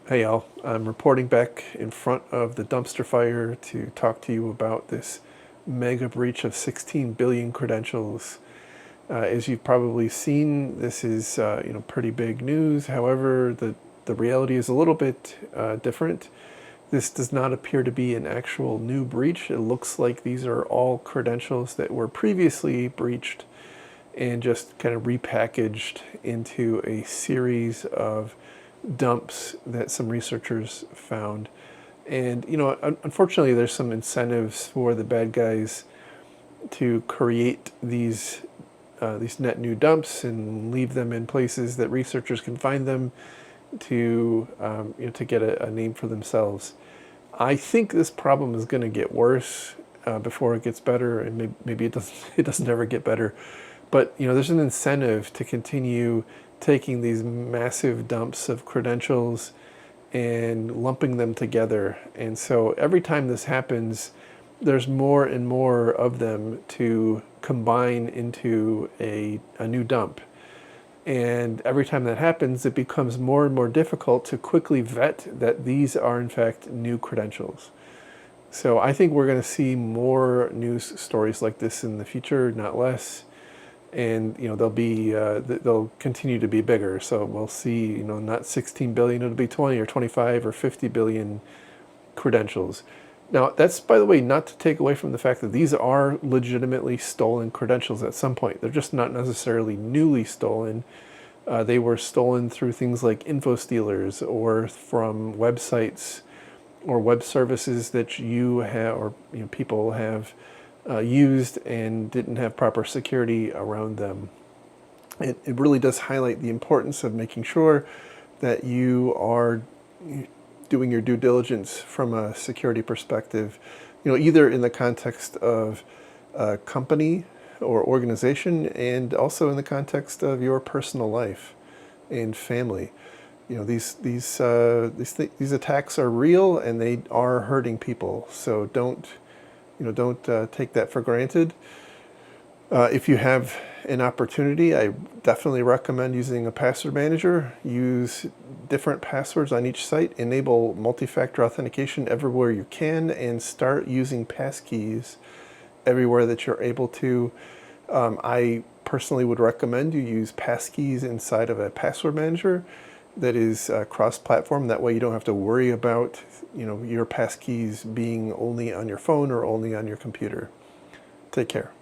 Hey y'all, I'm reporting back in front of the dumpster fire to talk to you about this mega breach of 16 billion credentials. As you've probably seen, this is pretty big news. However, the reality is a little bit different. This does not appear to be an actual new breach. It looks like these are all credentials that were previously breached and just kind of repackaged into a series of dumps that some researchers found. And unfortunately, there's some incentives for the bad guys to create these net new dumps and leave them in places that researchers can find them to get a name for themselves. I think this problem is going to get worse before it gets better, and maybe it doesn't. It doesn't ever get better. But there's an incentive to continue taking these massive dumps of credentials and lumping them together. And so every time this happens, there's more and more of them to combine into a new dump. And every time that happens, it becomes more and more difficult to quickly vet that these are in fact new credentials. So I think we're going to see more news stories like this in the future, not less. And they'll continue to be bigger. So we'll see, not 16 billion, it'll be 20 or 25 or 50 billion credentials. Now, that's, by the way, not to take away from the fact that these are legitimately stolen credentials at some point. They're just not necessarily newly stolen. They were stolen through things like info-stealers or from websites or web services that you have or people have used and didn't have proper security around them. It really does highlight the importance of making sure that you are doing your due diligence from a security perspective, either in the context of a company or organization and also in the context of your personal life and family. These attacks are real and they are hurting people. So don't take that for granted. If you have an opportunity, I definitely recommend using a password manager. Use different passwords on each site. Enable multi-factor authentication everywhere you can, and start using passkeys everywhere that you're able to. I personally would recommend you use passkeys inside of a password manager that is cross-platform. That way you don't have to worry about your passkeys being only on your phone or only on your computer. Take care.